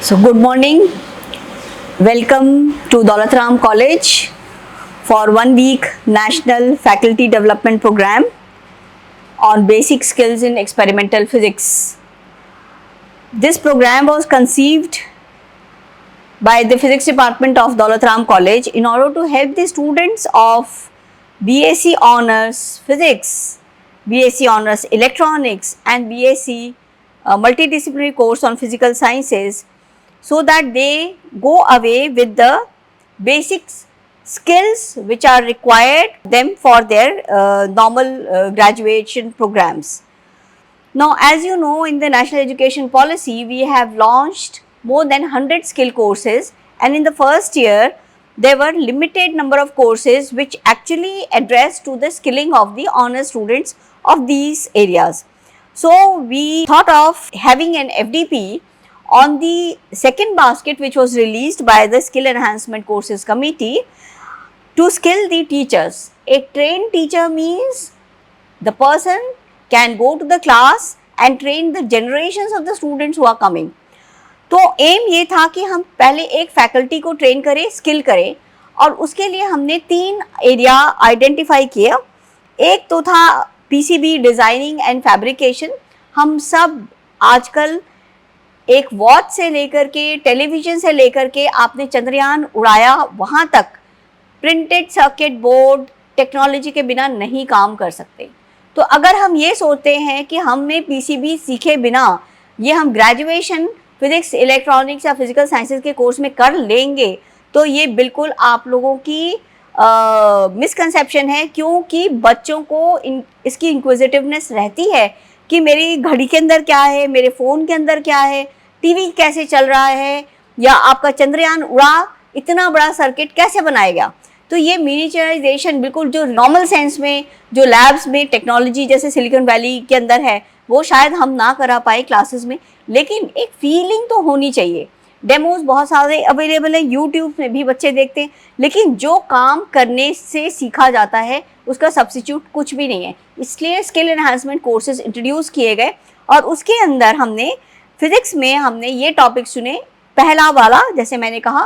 So good morning, welcome to Daulat Ram College for 1 week National Faculty Development Program on Basic Skills in Experimental Physics. This program was conceived by the Physics Department of Daulat Ram College in order to help the students of BSc Honours Physics, BSc Honours Electronics and BSc multidisciplinary course on Physical Sciences, so that they go away with the basic skills which are required them for their normal graduation programs. Now, as you know, in the National Education Policy, we have launched more than 100 skill courses, and in the first year, there were limited number of courses which actually address to the skilling of the honors students of these areas. So, we thought of having an FDP on the second basket which was released by the Skill Enhancement Courses Committee to skill the teachers. A trained teacher means the person can go to the class and train the generations of the students who are coming. तो M ये था कि हम पहले एक faculty को train करें, skill करें, और उसके लिए हमने 3 एरिया आइडेंटिफाई किया. एक तो था पीसीबी डिज़ाइनिंग एंड फैब्रिकेशन. हम सब आजकल एक वॉच से लेकर के, टेलीविज़न से लेकर के आपने चंद्रयान उड़ाया, वहाँ तक प्रिंटेड सर्किट बोर्ड टेक्नोलॉजी के बिना नहीं काम कर सकते. तो अगर हम ये सोचते हैं कि हमने पीसीबी सीखे बिना ये हम ग्रेजुएशन फिजिक्स, इलेक्ट्रॉनिक्स या फिजिकल साइंसेज के कोर्स में कर लेंगे, तो ये बिल्कुल आप लोगों की मिसकंसेप्शन है, क्योंकि बच्चों को इसकी इंक्विजिटिवनेस रहती है कि मेरी घड़ी के अंदर क्या है, मेरे फ़ोन के अंदर क्या है, टीवी कैसे चल रहा है, या आपका चंद्रयान उड़ा इतना बड़ा सर्किट कैसे बनाया गया. तो ये मिनिचराइजेशन बिल्कुल जो नॉर्मल सेंस में जो लैब्स में टेक्नोलॉजी जैसे सिलिकॉन वैली के अंदर है, वो शायद हम ना करा पाए क्लासेस में, लेकिन एक फीलिंग तो होनी चाहिए. डेमोज बहुत सारे अवेलेबल हैं, यूट्यूब में भी बच्चे देखते हैं, लेकिन जो काम करने से सीखा जाता है उसका सब्स्टिट्यूट कुछ भी नहीं है. इसलिए स्किल एनहांसमेंट कोर्सेज इंट्रोड्यूस किए गए, और उसके अंदर हमने फिज़िक्स में हमने ये टॉपिक चुने. पहला वाला, जैसे मैंने कहा,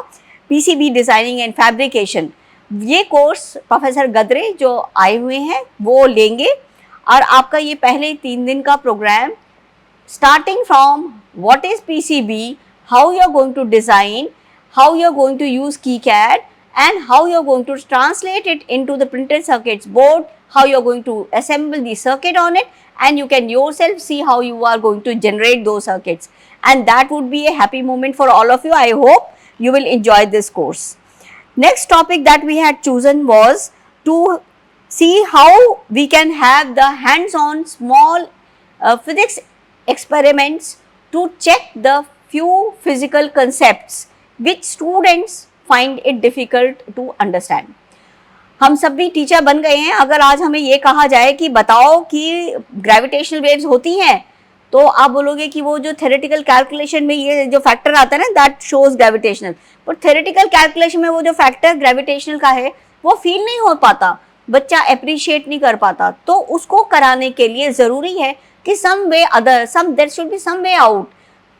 पीसीबी डिज़ाइनिंग एंड फैब्रिकेशन. ये कोर्स प्रोफेसर गद्रे जो आए हुए हैं वो लेंगे, और आपका ये पहले 3 दिन का programme starting from what is PCB, how you are going to design, how you are going to use KiCad, and how you are going to translate it into the printed circuits board, how you are going to assemble the circuit on it, and you can yourself see how you are going to generate those circuits, and that would be a happy moment for all of you. I hope you will enjoy this course. Next topic that we had chosen was to see how we can have the hands-on small physics experiments to check the few physical concepts which students find it difficult to understand. हम सब भी teacher बन गए हैं. अगर आज हमें ये कहा जाए कि बताओ कि ग्रेविटेशनल वेव्स होती हैं, तो आप बोलोगे कि वो जो थ्योरेटिकल कैलकुलेशन में ये जो फैक्टर आता है ना, that shows gravitational, but theoretical calculation में वो जो फैक्टर ग्रेविटेशनल का है वो फील नहीं हो पाता, बच्चा अप्रिशिएट नहीं कर पाता. तो उसको कराने के लिए ज़रूरी है कि some way other, there should be some way out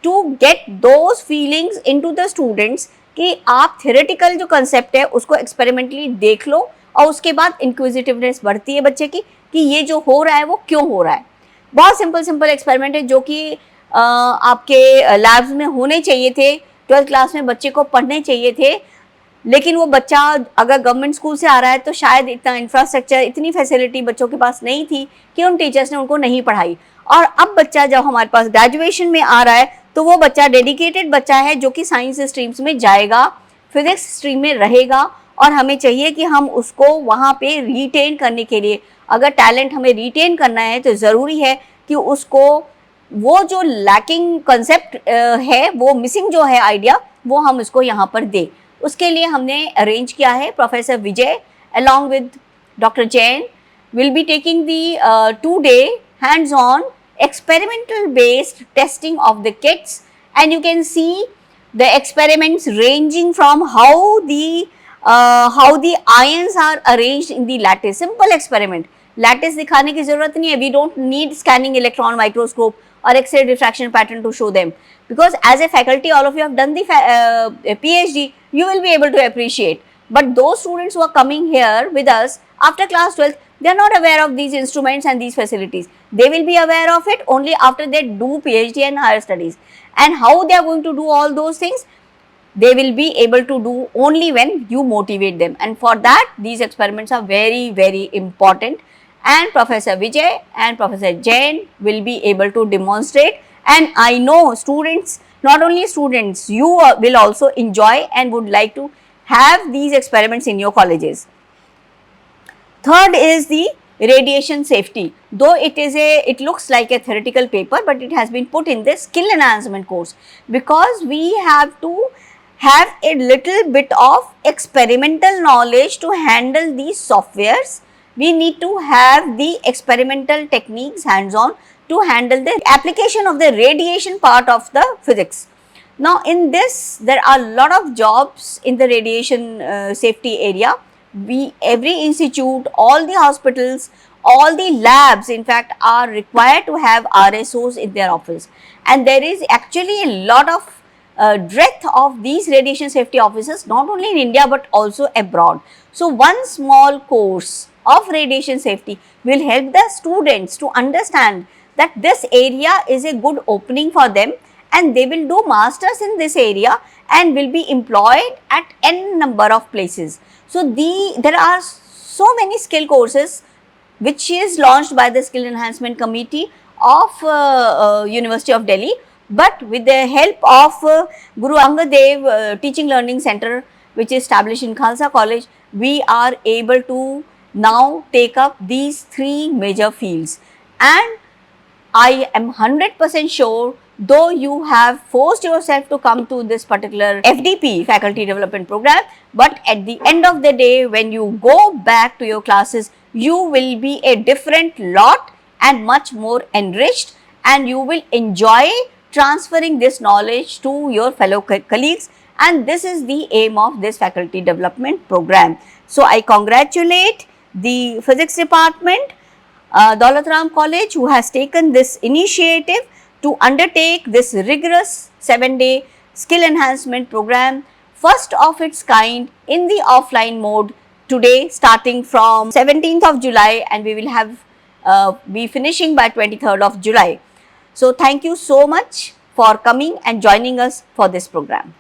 to get those feelings into the students कि आप theoretical जो concept है उसको experimentally देख लो, और उसके बाद inquisitiveness बढ़ती है बच्चे की कि ये जो हो रहा है वो क्यों हो रहा है. बहुत सिंपल एक्सपेरिमेंट है जो कि आपके लैब्स में होने चाहिए थे, 12th क्लास में बच्चे को पढ़ने चाहिए थे, लेकिन वो बच्चा अगर गवर्नमेंट स्कूल से आ रहा है तो शायद इतना इंफ्रास्ट्रक्चर, इतनी फैसिलिटी बच्चों के पास नहीं थी कि उन टीचर्स ने उनको नहीं पढ़ाई. और अब बच्चा जब हमारे पास ग्रेजुएशन में आ रहा है तो वो बच्चा डेडिकेटेड बच्चा है जो कि साइंस स्ट्रीम्स में जाएगा, फिजिक्स स्ट्रीम में रहेगा, और हमें चाहिए कि हम उसको वहाँ पे रिटेन करने के लिए, अगर टैलेंट हमें रिटेन करना है तो ज़रूरी है कि उसको वो जो लैकिंग कंसेप्ट है, वो मिसिंग जो है आइडिया, वो हम उसको यहाँ पर दें. उसके लिए हमने अरेंज किया है professor Vijay along with Dr. Jain will be taking the 2-day hands-on experimental based testing of the kits, and you can see the experiments ranging from how the ions are arranged in the lattice. Simple experiment, lattice दिखाने की जरूरत नहीं है. We don't need scanning electron microscope or X-ray diffraction pattern to show them. because as a faculty all of you have done the PhD, you will be able to appreciate. But those students who are coming here with us after class 12th, they are not aware of these instruments and these facilities. They will be aware of it only after they do PhD and higher studies. And how they are going to do all those things, they will be able to do only when you motivate them, and for that these experiments are very, very important, and Professor Vijay and Professor Jain will be able to demonstrate, and I know students, not only students, you will also enjoy and would like to have these experiments in your colleges. Third is the radiation safety. Though it looks like a theoretical paper, but it has been put in the skill enhancement course, because we have to have a little bit of experimental knowledge to handle these softwares. We need to have the experimental techniques hands on to handle the application of the radiation part of the physics. Now, in this there are a lot of jobs in the radiation safety area. Every institute, all the hospitals, all the labs in fact are required to have RSOs in their office, and there is actually a lot of breadth of these radiation safety officers not only in India but also abroad. So, one small course of radiation safety will help the students to understand that this area is a good opening for them, and they will do masters in this area and will be employed at n number of places. So, there are so many skill courses which is launched by the Skill Enhancement Committee of University of Delhi, but with the help of Guru Angad Dev Teaching Learning Center, which is established in Khalsa College, we are able to now take up these three major fields, and I am 100% sure, though you have forced yourself to come to this particular FDP, Faculty Development Program, but at the end of the day when you go back to your classes, you will be a different lot and much more enriched, and you will enjoy transferring this knowledge to your fellow colleagues, and this is the aim of this Faculty Development Program. So, I congratulate the Physics Department, Daulat Ram College, who has taken this initiative to undertake this rigorous 7-day skill enhancement program, first of its kind in the offline mode today, starting from 17th of July, and we will have be finishing by 23rd of July. So, thank you so much for coming and joining us for this program.